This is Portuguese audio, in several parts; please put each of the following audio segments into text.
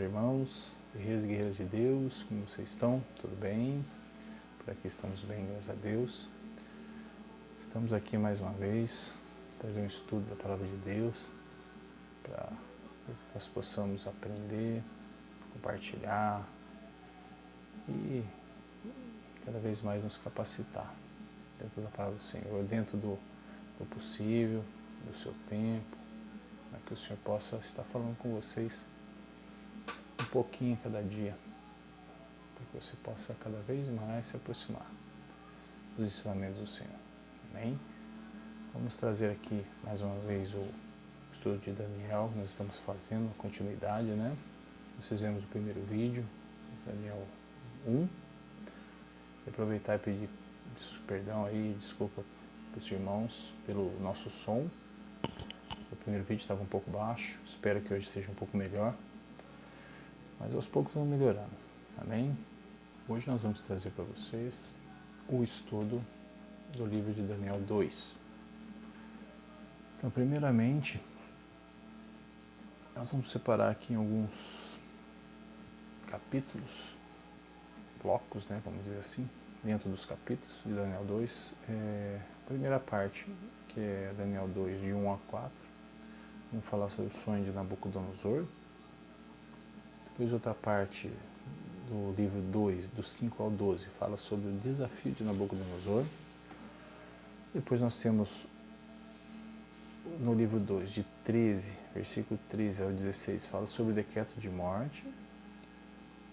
Senhor, irmãos, guerreiros e guerreiras de Deus, como vocês estão? Tudo bem? Por aqui estamos bem, graças a Deus. Estamos aqui mais uma vez, trazer um estudo da Palavra de Deus, para que nós possamos aprender, compartilhar e cada vez mais nos capacitar dentro da Palavra do Senhor, dentro do possível, do seu tempo, para que o Senhor possa estar falando com vocês um pouquinho a cada dia, para que você possa cada vez mais se aproximar dos ensinamentos do Senhor. Amém? Vamos trazer aqui mais uma vez o estudo de Daniel, nós estamos fazendo a continuidade, né? Nós fizemos o primeiro vídeo, Daniel 1. E aproveitar e pedir perdão aí, desculpa para os irmãos pelo nosso som. O primeiro vídeo estava um pouco baixo, espero que hoje seja um pouco melhor. Mas aos poucos vamos melhorando, amém? Hoje nós vamos trazer para vocês o estudo do livro de Daniel 2. Então, primeiramente, nós vamos separar aqui em alguns capítulos, blocos, né, vamos dizer assim, dentro dos capítulos de Daniel 2. A primeira parte, que é Daniel 2, de 1 a 4, vamos falar sobre o sonho de Nabucodonosor. Depois outra parte do livro 2, do 5 ao 12, fala sobre o desafio de Nabucodonosor. Depois nós temos no livro 2, de 13, versículo 13 ao 16, fala sobre o decreto de morte.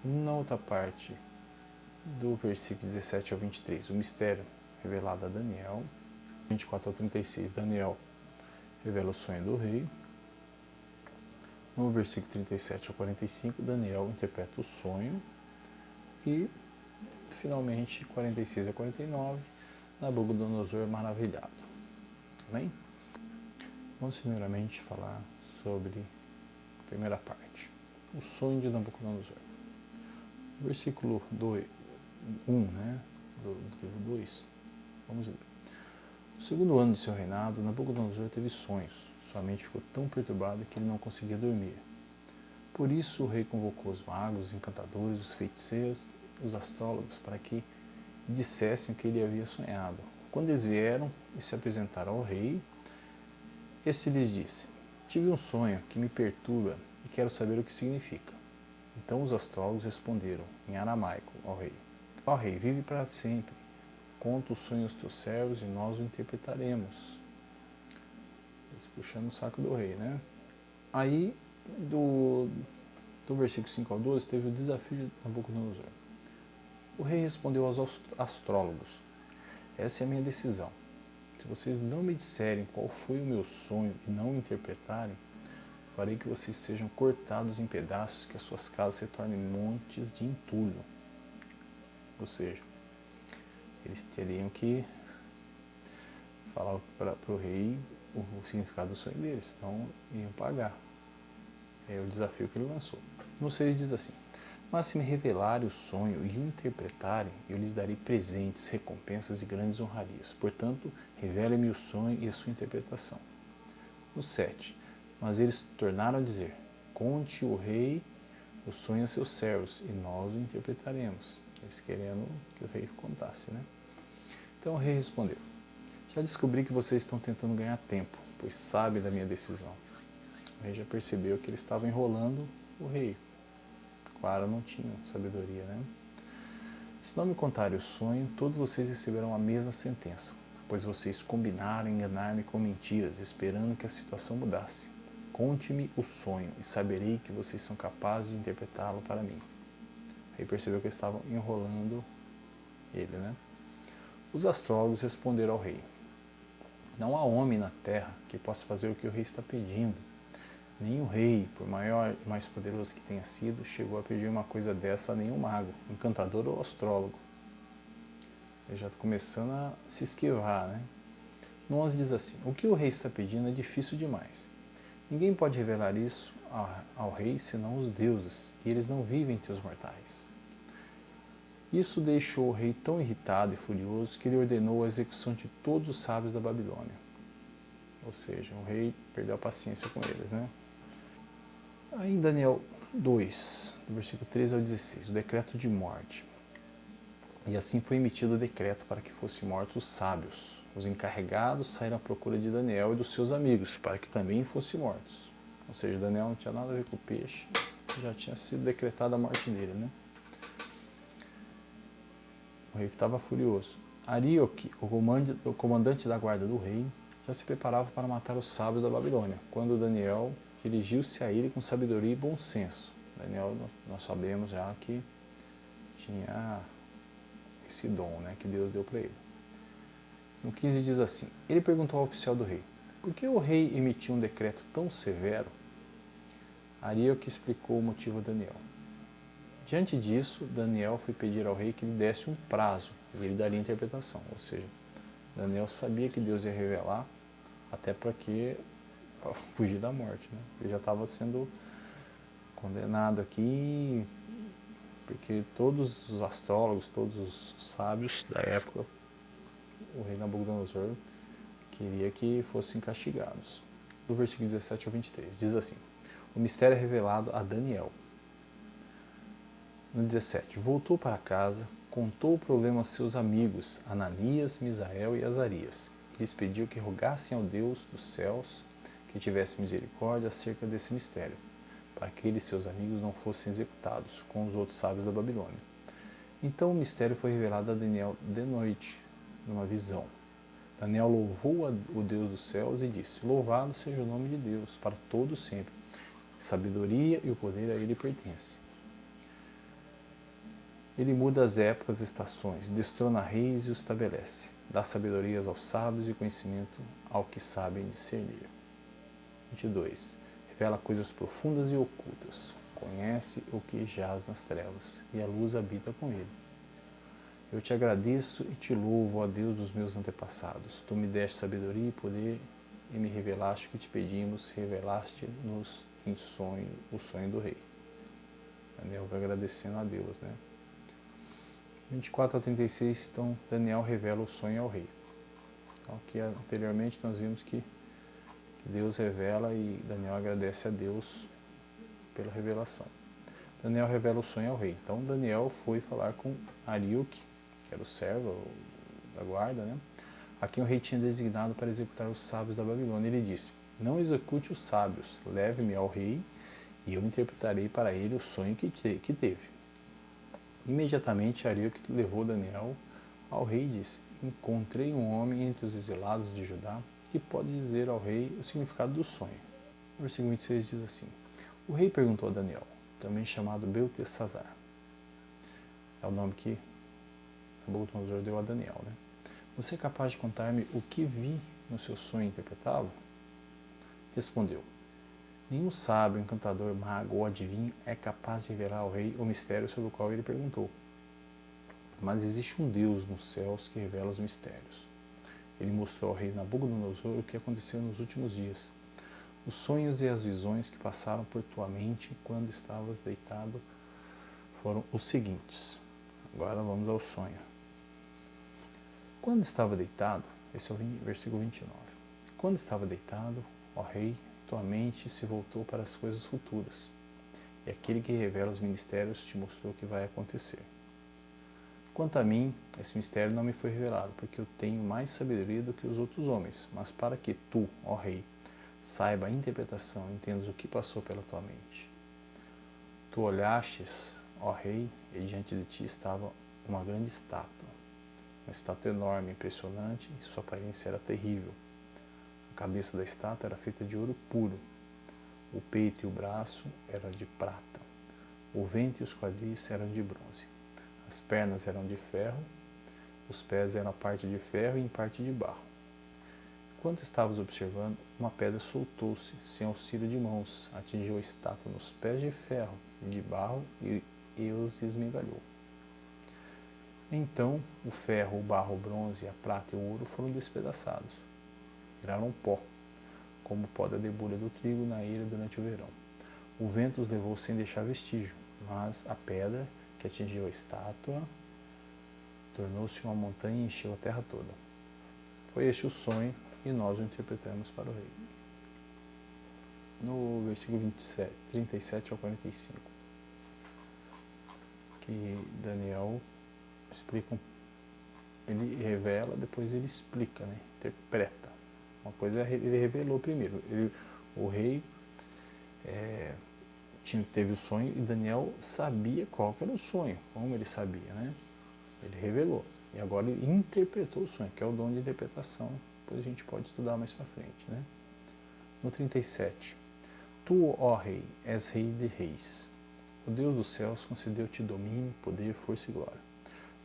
Na outra parte, do versículo 17 ao 23, o mistério revelado a Daniel. 24 ao 36, Daniel revela o sonho do rei. No versículo 37 ao 45, Daniel interpreta o sonho. E, finalmente, 46 a 49, Nabucodonosor maravilhado. Amém? Vamos primeiramente falar sobre a primeira parte, o sonho de Nabucodonosor. No versículo 1, né, do livro 2, vamos ler. No segundo ano de seu reinado, Nabucodonosor teve sonhos. Sua mente ficou tão perturbada que ele não conseguia dormir. Por isso o rei convocou os magos, os encantadores, os feiticeiros, os astrólogos, para que dissessem o que ele havia sonhado. Quando eles vieram e se apresentaram ao rei, este lhes disse: tive um sonho que me perturba e quero saber o que significa. Então os astrólogos responderam, em aramaico, ao rei: ó rei, vive para sempre. Conta o sonho aos teus servos e nós o interpretaremos. Eles puxando o saco do rei, né? Aí, do versículo 5 ao 12, teve o desafio de Nabucodonosor. O rei respondeu aos astrólogos: essa é a minha decisão. Se vocês não me disserem qual foi o meu sonho e não o interpretarem, farei que vocês sejam cortados em pedaços, que as suas casas se tornem montes de entulho. Ou seja, eles teriam que falar para o rei o significado do sonho deles, senão iam pagar. É o desafio que ele lançou. No 6 diz assim: mas se me revelarem o sonho e o interpretarem, eu lhes darei presentes, recompensas e grandes honrarias. Portanto, revele-me o sonho e a sua interpretação. No 7, mas eles tornaram a dizer: conte o rei o sonho a seus servos, e nós o interpretaremos. Eles querendo que o rei contasse, né? Então o rei respondeu: já descobri que vocês estão tentando ganhar tempo, pois sabem da minha decisão. O rei já percebeu que eles estavam enrolando o rei. Claro, não tinham sabedoria, né? Se não me contarem o sonho, todos vocês receberão a mesma sentença, pois vocês combinaram enganar-me com mentiras, esperando que a situação mudasse. Conte-me o sonho e saberei que vocês são capazes de interpretá-lo para mim. O rei percebeu que eles estavam enrolando ele, né? Os astrólogos responderam ao rei: não há homem na terra que possa fazer o que o rei está pedindo. Nem o rei, por maior e mais poderoso que tenha sido, chegou a pedir uma coisa dessa a nenhum mago, encantador ou astrólogo. Ele já está começando a se esquivar, né? No 11 diz assim: o que o rei está pedindo é difícil demais. Ninguém pode revelar isso ao rei senão os deuses, e eles não vivem entre os mortais. Isso deixou o rei tão irritado e furioso que ele ordenou a execução de todos os sábios da Babilônia. Ou seja, o rei perdeu a paciência com eles, né? Aí em Daniel 2, do versículo 13 ao 16, o decreto de morte. E assim foi emitido o decreto para que fossem mortos os sábios. Os encarregados saíram à procura de Daniel e dos seus amigos, para que também fossem mortos. Ou seja, Daniel não tinha nada a ver com o peixe, já tinha sido decretada a morte dele, né? O rei estava furioso. Arioque, o comandante da guarda do rei, já se preparava para matar os sábios da Babilônia, quando Daniel dirigiu-se a ele com sabedoria e bom senso. Daniel, nós sabemos já que tinha esse dom, né, que Deus deu para ele. No 15 diz assim: ele perguntou ao oficial do rei: por que o rei emitiu um decreto tão severo? Arioque explicou o motivo a Daniel. Diante disso, Daniel foi pedir ao rei que lhe desse um prazo e ele daria interpretação. Ou seja, Daniel sabia que Deus ia revelar, até para fugir da morte, né? Ele já estava sendo condenado aqui, porque todos os astrólogos, todos os sábios da época, o rei Nabucodonosor queria que fossem castigados. Do versículo 17 ao 23, diz assim: o mistério é revelado a Daniel. No 17, voltou para casa, contou o problema aos seus amigos Ananias, Misael e Azarias. E lhes pediu que rogassem ao Deus dos céus que tivesse misericórdia acerca desse mistério, para que ele e seus amigos não fossem executados com os outros sábios da Babilônia. Então o mistério foi revelado a Daniel de noite, numa visão. Daniel louvou o Deus dos céus e disse: louvado seja o nome de Deus, para todo sempre. Sabedoria e o poder a ele pertencem. Ele muda as épocas e estações, destrona reis e os estabelece. Dá sabedorias aos sábios e conhecimento ao que sabem discernir. 22. Revela coisas profundas e ocultas. Conhece o que jaz nas trevas, e a luz habita com ele. Eu te agradeço e te louvo, ó Deus dos meus antepassados. Tu me deste sabedoria e poder, e me revelaste o que te pedimos, revelaste-nos em sonho o sonho do rei. Daniel vai agradecendo a Deus, né? 24 a 36, então Daniel revela o sonho ao rei. Então, aqui anteriormente nós vimos que Deus revela e Daniel agradece a Deus pela revelação. Daniel revela o sonho ao rei. Então Daniel foi falar com Arioque, que era o servo da guarda, né? A quem o rei tinha designado para executar os sábios da Babilônia. Ele disse: não execute os sábios, leve-me ao rei e eu interpretarei para ele o sonho que teve. Imediatamente Arioque levou Daniel ao rei e disse: encontrei um homem entre os exilados de Judá que pode dizer ao rei o significado do sonho. O versículo 26 diz assim: o rei perguntou a Daniel, também chamado Beltesazar. É o nome que Nabucodonosor deu a Daniel, né? Você é capaz de contar-me o que vi no seu sonho e interpretá-lo? Respondeu: nenhum sábio, encantador, mago ou adivinho é capaz de revelar ao rei o mistério sobre o qual ele perguntou. Mas existe um Deus nos céus que revela os mistérios. Ele mostrou ao rei Nabucodonosor o que aconteceu nos últimos dias. Os sonhos e as visões que passaram por tua mente quando estavas deitado foram os seguintes. Agora vamos ao sonho. Quando estava deitado, esse é o versículo 29. Quando estava deitado, ó rei, tua mente se voltou para as coisas futuras, e aquele que revela os mistérios te mostrou o que vai acontecer. Quanto a mim, esse mistério não me foi revelado, porque eu tenho mais sabedoria do que os outros homens, mas para que tu, ó rei, saiba a interpretação e entendas o que passou pela tua mente. Tu olhastes, ó rei, e diante de ti estava uma grande estátua, uma estátua enorme, impressionante, e sua aparência era terrível. A cabeça da estátua era feita de ouro puro, o peito e o braço eram de prata, o ventre e os quadris eram de bronze, as pernas eram de ferro, os pés eram a parte de ferro e em parte de barro. Enquanto estavas observando, uma pedra soltou-se, sem auxílio de mãos, atingiu a estátua nos pés de ferro e de barro e os esmigalhou. Então, o ferro, o barro, o bronze, a prata e o ouro foram despedaçados. Viraram pó, como o pó da debulha do trigo na ilha durante o verão. O vento os levou sem deixar vestígio, mas a pedra que atingiu a estátua tornou-se uma montanha e encheu a terra toda. Foi este o sonho e nós o interpretamos para o rei. no versículo 27, 37 ao 45, que Daniel explica, ele revela, depois ele explica, né? Interpreta. Uma coisa ele revelou primeiro, o rei teve o sonho e Daniel sabia qual que era o sonho, como ele sabia, né? Ele revelou. E agora ele interpretou o sonho, que é o dom de interpretação. Depois a gente pode estudar mais para frente, né? No 37. Tu, ó rei, és rei de reis. O Deus dos céus concedeu-te domínio, poder, força e glória.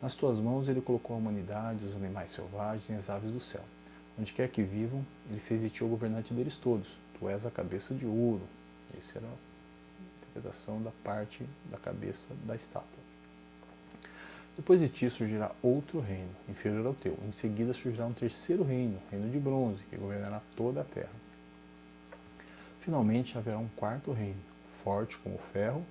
Nas tuas mãos ele colocou a humanidade, os animais selvagens e as aves do céu. Onde quer que vivam, ele fez de ti o governante deles todos. Tu és a cabeça de ouro. Essa era a interpretação da parte da cabeça da estátua. Depois de ti surgirá outro reino, inferior ao teu. Em seguida surgirá um terceiro reino, reino de bronze, que governará toda a terra. Finalmente haverá um quarto reino, forte como o ferro,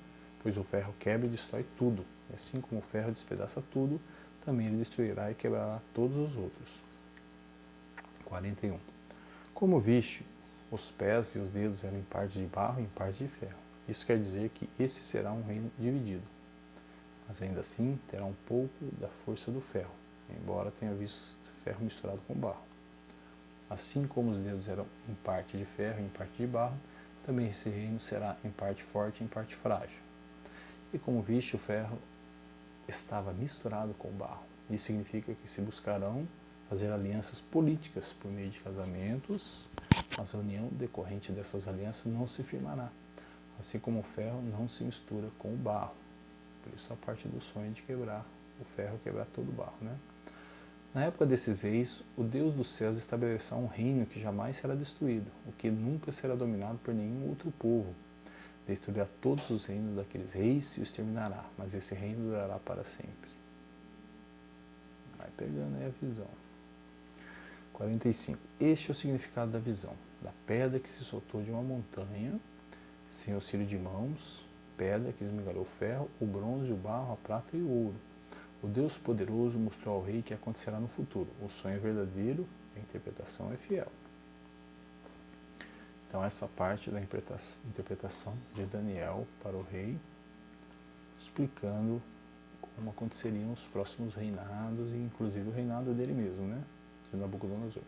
pois o ferro quebra e destrói tudo. E assim como o ferro despedaça tudo, também ele destruirá e quebrará todos os outros. 41. Como viste, os pés e os dedos eram em parte de barro e em parte de ferro. Isso quer dizer que esse será um reino dividido. Mas ainda assim terá um pouco da força do ferro, embora tenha visto ferro misturado com barro. Assim como os dedos eram em parte de ferro e em parte de barro, também esse reino será em parte forte e em parte frágil. E como viste, o ferro estava misturado com o barro. Isso significa que se buscarão fazer alianças políticas por meio de casamentos, mas a união decorrente dessas alianças não se firmará, assim como o ferro não se mistura com o barro. Por isso a parte do sonho de quebrar o ferro, quebrar todo o barro, né? Na época desses reis, o Deus dos céus estabelecerá um reino que jamais será destruído, o que nunca será dominado por nenhum outro povo. Destruirá todos os reinos daqueles reis e os exterminará, mas esse reino durará para sempre. Vai pegando aí a visão. 45. Este é o significado da visão, da pedra que se soltou de uma montanha, sem auxílio de mãos, pedra que esmigalhou o ferro, o bronze, o barro, a prata e o ouro. O Deus poderoso mostrou ao rei que acontecerá no futuro. O sonho é verdadeiro, a interpretação é fiel. Então essa parte da interpretação de Daniel para o rei, explicando como aconteceriam os próximos reinados, e inclusive o reinado dele mesmo, né? De Nabucodonosor.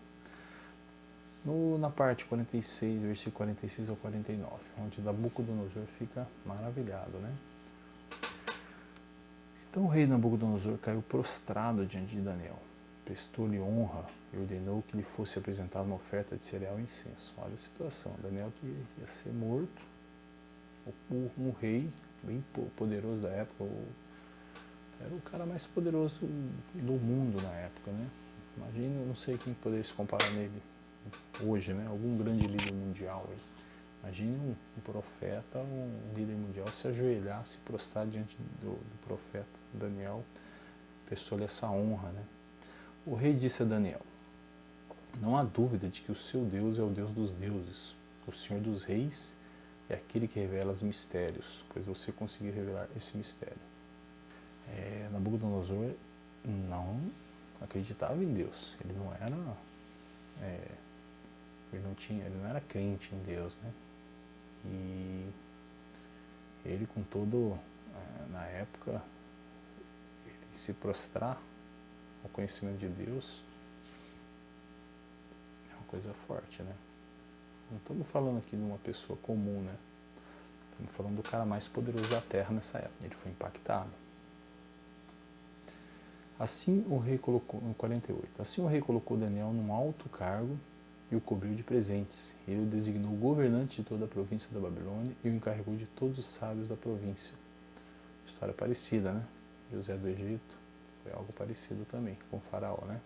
Na parte 46, versículo 46 ao 49, onde Nabucodonosor fica maravilhado, né? Então o rei Nabucodonosor caiu prostrado diante de Daniel, prestou-lhe honra e ordenou que lhe fosse apresentada uma oferta de cereal e incenso. Olha a situação, Daniel ia ser morto, um rei bem poderoso da época, era o cara mais poderoso do mundo na época, né? Imagina, não sei quem poderia se comparar nele hoje, né? Algum grande líder mundial aí. Imagine um profeta, um líder mundial se ajoelhar, se prostrar diante do profeta Daniel, prestou-lhe essa honra, né? O rei disse a Daniel: não há dúvida de que o seu Deus é o Deus dos deuses, o Senhor dos reis é aquele que revela os mistérios, pois você conseguiu revelar esse mistério. Nabucodonosor não acreditava em Deus, ele não era, ele não era crente em Deus, né? E ele, com todo, na época, ele se prostrar ao conhecimento de Deus é uma coisa forte, né? Não estamos falando aqui de uma pessoa comum, né? Estamos falando do cara mais poderoso da terra nessa época. Ele foi impactado. Assim o rei colocou, no 48, assim o rei colocou Daniel num alto cargo e o cobriu de presentes. Ele o designou governante de toda a província da Babilônia e o encarregou de todos os sábios da província. História parecida, né? José do Egito foi algo parecido também com o faraó, né?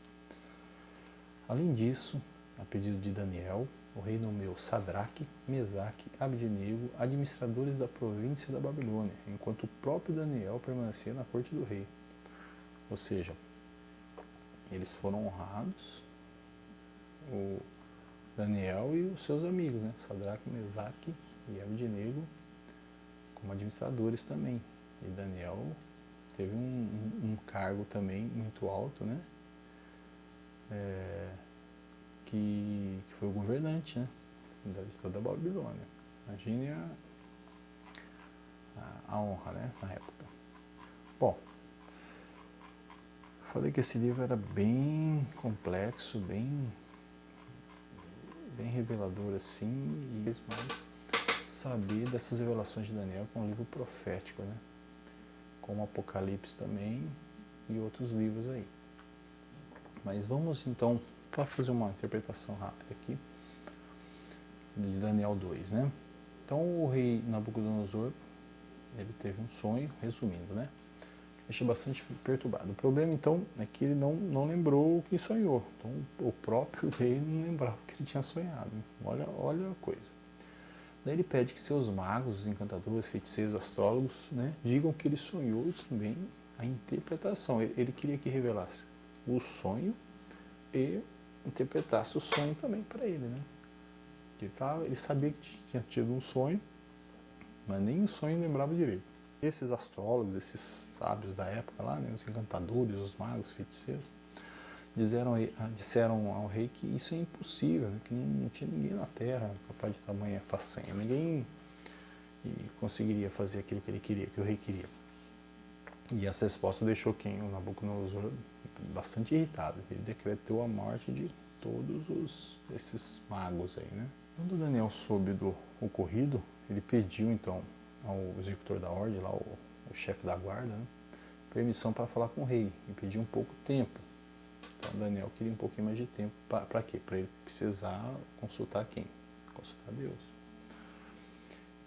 Além disso, a pedido de Daniel, o rei nomeou Sadraque, Mesaque, Abdenego, administradores da província da Babilônia, enquanto o próprio Daniel permanecia na corte do rei. Ou seja, eles foram honrados, o Daniel e os seus amigos, né? Sadraque, Mesaque e Abdenego, como administradores também. E Daniel teve um cargo também muito alto, né? Que foi o governante, né? De toda a Babilônia. Imagine a honra, né, na época. Bom, falei que esse livro era bem complexo, bem revelador assim, e mais saber dessas revelações de Daniel, que é um livro profético, né? Como Apocalipse também e outros livros aí. Mas vamos então fazer uma interpretação rápida aqui de Daniel 2, né? Então o rei Nabucodonosor, ele teve um sonho, resumindo, né? Deixa bastante perturbado. O problema então é que ele não lembrou o que sonhou. Então o próprio rei não lembrava o que ele tinha sonhado. Olha a coisa. Daí ele pede que seus magos, encantadores, feiticeiros, astrólogos, né, digam que ele sonhou e também a interpretação. Ele queria que revelasse o sonho e interpretasse o sonho também para ele, né? Ele sabia que tinha tido um sonho, mas nem o sonho lembrava direito. Esses astrólogos, esses sábios da época lá, né, os encantadores, os magos, feiticeiros, disseram ao rei que isso é impossível, né, que não tinha ninguém na terra capaz de tamanha façanha, ninguém conseguiria fazer aquilo que ele queria, que o rei queria. E essa resposta deixou o Nabucodonosor bastante irritado. Ele decretou a morte de todos esses magos aí, né? Quando Daniel soube do ocorrido, ele pediu então ao executor da ordem, lá o chefe da guarda, né, permissão para falar com o rei e pediu um pouco de tempo. Então Daniel queria um pouquinho mais de tempo. Para quê? Para ele precisar consultar quem? Consultar Deus.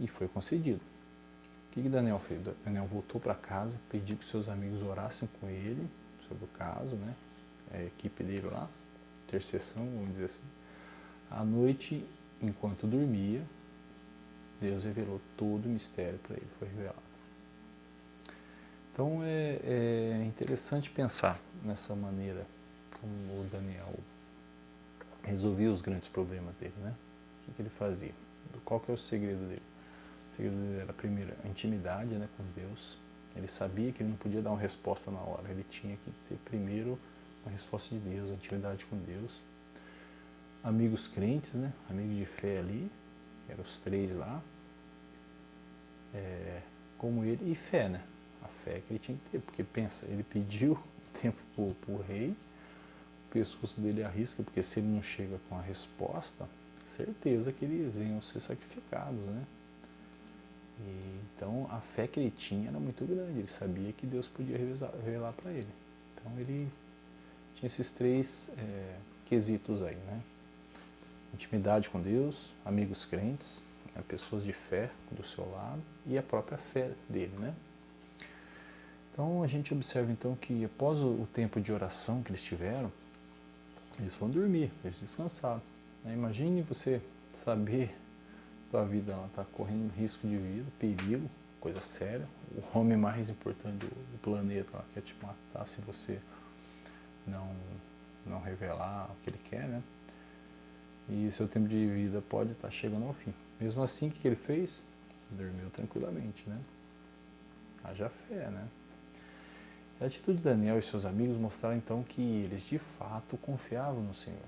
E foi concedido. O que Daniel fez? Daniel voltou para casa, pediu que seus amigos orassem com ele sobre o caso, né? A equipe dele lá, intercessão, vamos dizer assim. À noite, enquanto dormia, Deus revelou todo o mistério para ele, foi revelado. Então é interessante pensar nessa maneira como o Daniel resolvia os grandes problemas dele, né? O que ele fazia? Qual que é o segredo dele? O segredo dele era, primeiro, a intimidade, né, com Deus. Ele sabia que ele não podia dar uma resposta na hora, ele tinha que ter primeiro uma resposta de Deus, a intimidade com Deus. Amigos crentes, né, amigos de fé ali, eram os três lá, como ele, e fé, né? A fé que ele tinha que ter, porque pensa, ele pediu tempo para o rei, o pescoço dele arrisca, porque se ele não chega com a resposta, certeza que eles iam ser sacrificados, né? Então a fé que ele tinha era muito grande, ele sabia que Deus podia revelar para ele. Então ele tinha esses três quesitos aí, né? Intimidade com Deus, amigos crentes, né? Pessoas de fé do seu lado e a própria fé dele, né? Então a gente observa então que após o tempo de oração que eles tiveram, eles foram dormir, eles descansaram. Imagine você saber tua vida está correndo risco de vida, perigo, coisa séria. O homem mais importante do planeta lá, quer te matar se você não revelar o que ele quer, né? E seu tempo de vida pode estar chegando ao fim. Mesmo assim, o que ele fez? Dormiu tranquilamente, né? Haja fé, né? A atitude de Daniel e seus amigos mostraram então que eles de fato confiavam no Senhor.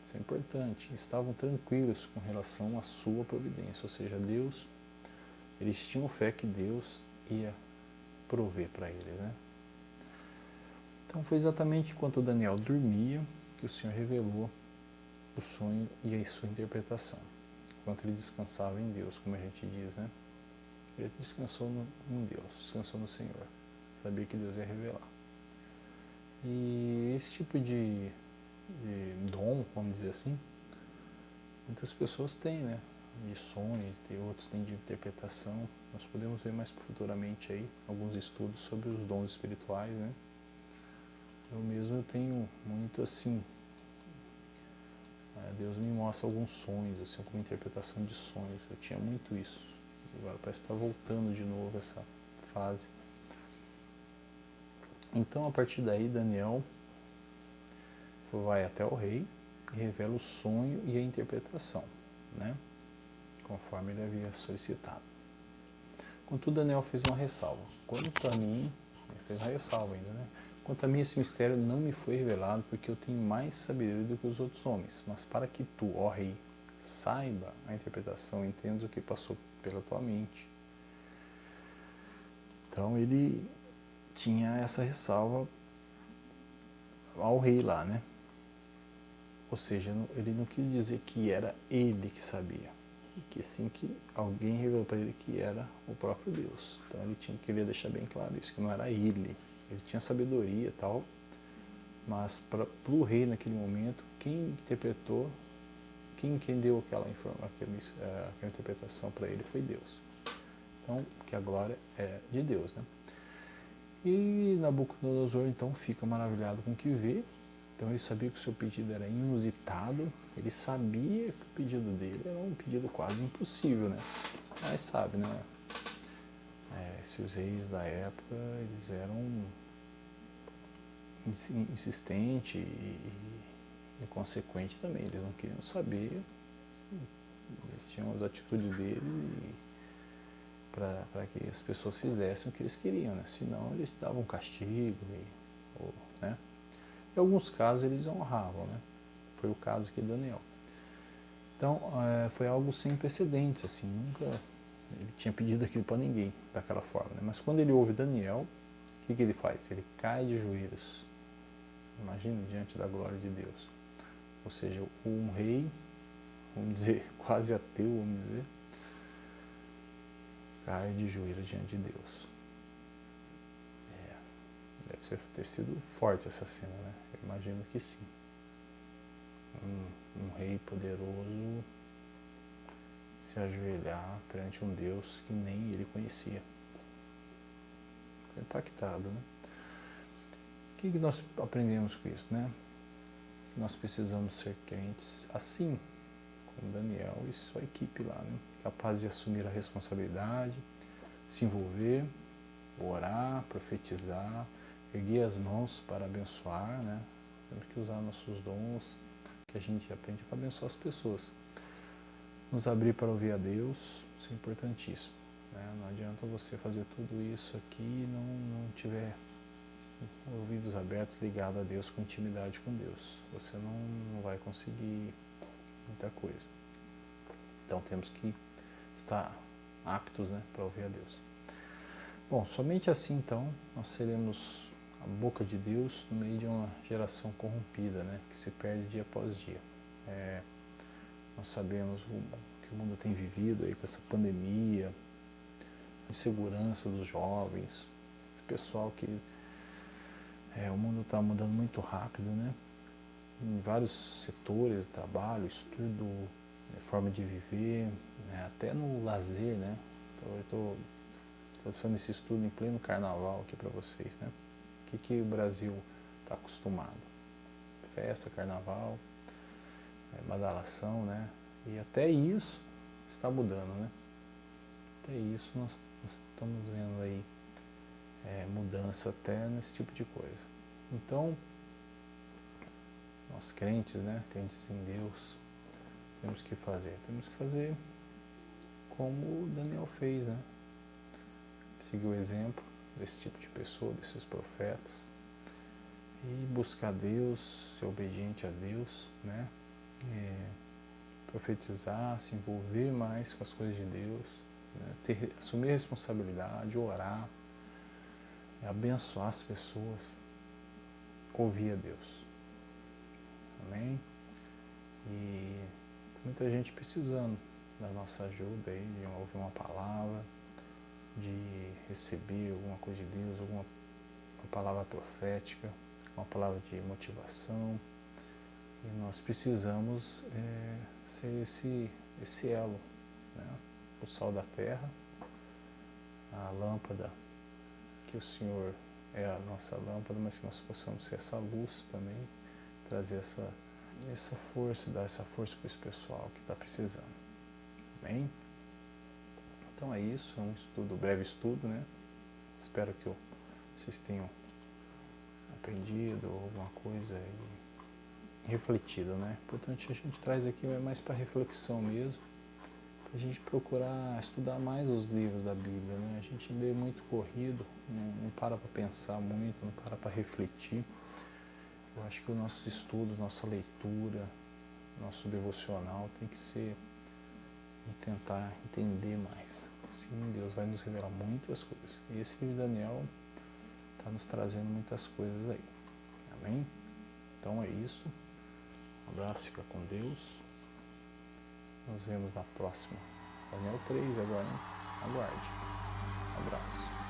Isso é importante. Estavam tranquilos com relação à sua providência, ou seja, Deus, eles tinham fé que Deus ia prover para eles, né? Então foi exatamente enquanto Daniel dormia que o Senhor revelou o sonho e a sua interpretação. Enquanto ele descansava em Deus, como a gente diz, né? Ele descansou em Deus, descansou no Senhor. Sabia que Deus ia revelar. E esse tipo de dom, vamos dizer assim, muitas pessoas têm, né? De sonho, e outros têm de interpretação. Nós podemos ver mais futuramente aí alguns estudos sobre os dons espirituais, né? Eu mesmo tenho muito assim, Deus me mostra alguns sonhos, assim, como interpretação de sonhos. Eu tinha muito isso. Agora parece que está voltando de novo essa fase. Então, a partir daí, Daniel vai até o rei e revela o sonho e a interpretação, né? Conforme ele havia solicitado. Contudo, Daniel fez uma ressalva. Quanto a mim, ele fez uma ressalva ainda, né? Quanto a mim, esse mistério não me foi revelado, porque eu tenho mais sabedoria do que os outros homens. Mas para que tu, ó rei, saiba a interpretação, entenda o que passou pela tua mente. Então ele tinha essa ressalva ao rei lá, né? Ou seja, ele não quis dizer que era ele que sabia, que sim que alguém revelou para ele que era o próprio Deus. Então ele queria deixar bem claro isso, que não era ele. Ele tinha sabedoria e tal, mas para o rei naquele momento, quem interpretou, quem deu aquela interpretação para ele foi Deus. Então, que a glória é de Deus, né? E Nabucodonosor então fica maravilhado com o que vê. Então ele sabia que o seu pedido era inusitado, ele sabia que o pedido dele era um pedido quase impossível, né? Mas sabe, né? Esses reis da época, eles eram insistentes e inconsequentes também, eles não queriam saber, eles tinham as atitudes dele para que as pessoas fizessem o que eles queriam, né? Senão eles davam castigo, né? Em alguns casos eles honravam, né? Foi o caso aqui de Daniel. Então foi algo sem precedentes, assim, nunca ele tinha pedido aquilo para ninguém daquela forma, né? Mas quando ele ouve Daniel, o que ele faz? Ele cai de joelhos, imagina, diante da glória de Deus. Ou seja, um rei, vamos dizer, quase ateu, vamos dizer, cai de joelhos diante de Deus. Deve ter sido forte essa cena, né? Eu imagino que sim. Um rei poderoso se ajoelhar perante um Deus que nem ele conhecia. Foi impactado, né? O que nós aprendemos com isso, né? Que nós precisamos ser crentes assim, como Daniel e sua equipe lá, né? Capazes de assumir a responsabilidade, se envolver, orar, profetizar, erguer as mãos para abençoar, né? Temos que usar nossos dons, que a gente aprende para abençoar as pessoas. Nos abrir para ouvir a Deus, isso é importantíssimo, né? Não adianta você fazer tudo isso aqui e não tiver ouvidos abertos, ligado a Deus, com intimidade com Deus. Você não vai conseguir muita coisa. Então temos que estar aptos, né, para ouvir a Deus. Bom, somente assim então nós seremos a boca de Deus no meio de uma geração corrompida, né, que se perde dia após dia. Nós sabemos o que o mundo tem vivido aí com essa pandemia, insegurança dos jovens, esse pessoal que o mundo está mudando muito rápido, né? Em vários setores, trabalho, estudo, forma de viver, né? Até no lazer, né? Então, eu estou fazendo esse estudo em pleno carnaval aqui para vocês, né? O que o Brasil está acostumado? Festa, carnaval, badalação, né? E até isso está mudando, né? Até isso nós estamos vendo aí mudança até nesse tipo de coisa. Então, nós crentes, né? Crentes em Deus, temos que fazer como Daniel fez, né? Seguir o exemplo desse tipo de pessoa, desses profetas, e buscar Deus, ser obediente a Deus, né? Profetizar, se envolver mais com as coisas de Deus, né? Assumir a responsabilidade, orar, abençoar as pessoas, ouvir a Deus. Amém? E tem muita gente precisando da nossa ajuda aí, de ouvir uma palavra, de receber alguma coisa de Deus, uma palavra profética, uma palavra de motivação. E nós precisamos ser esse elo, né? O sal da terra, a lâmpada, que o Senhor é a nossa lâmpada, mas que nós possamos ser essa luz também, trazer essa força, dar essa força para esse pessoal que está precisando. Bem? Então é isso, é um estudo, breve estudo, né? Espero que vocês tenham aprendido alguma coisa e refletido, né? Portanto, a gente traz aqui mais para reflexão mesmo, para a gente procurar estudar mais os livros da Bíblia, né? A gente lê muito corrido, não para pensar muito, não para refletir. Eu acho que os nossos estudos, nossa leitura, Nosso devocional tem que ser e tentar entender mais. Sim, Deus vai nos revelar muitas coisas. E esse livro de Daniel está nos trazendo muitas coisas aí. Amém? Então é isso. Um abraço, fica com Deus. Nos vemos na próxima. Daniel 3 agora, hein? Aguarde. Um abraço.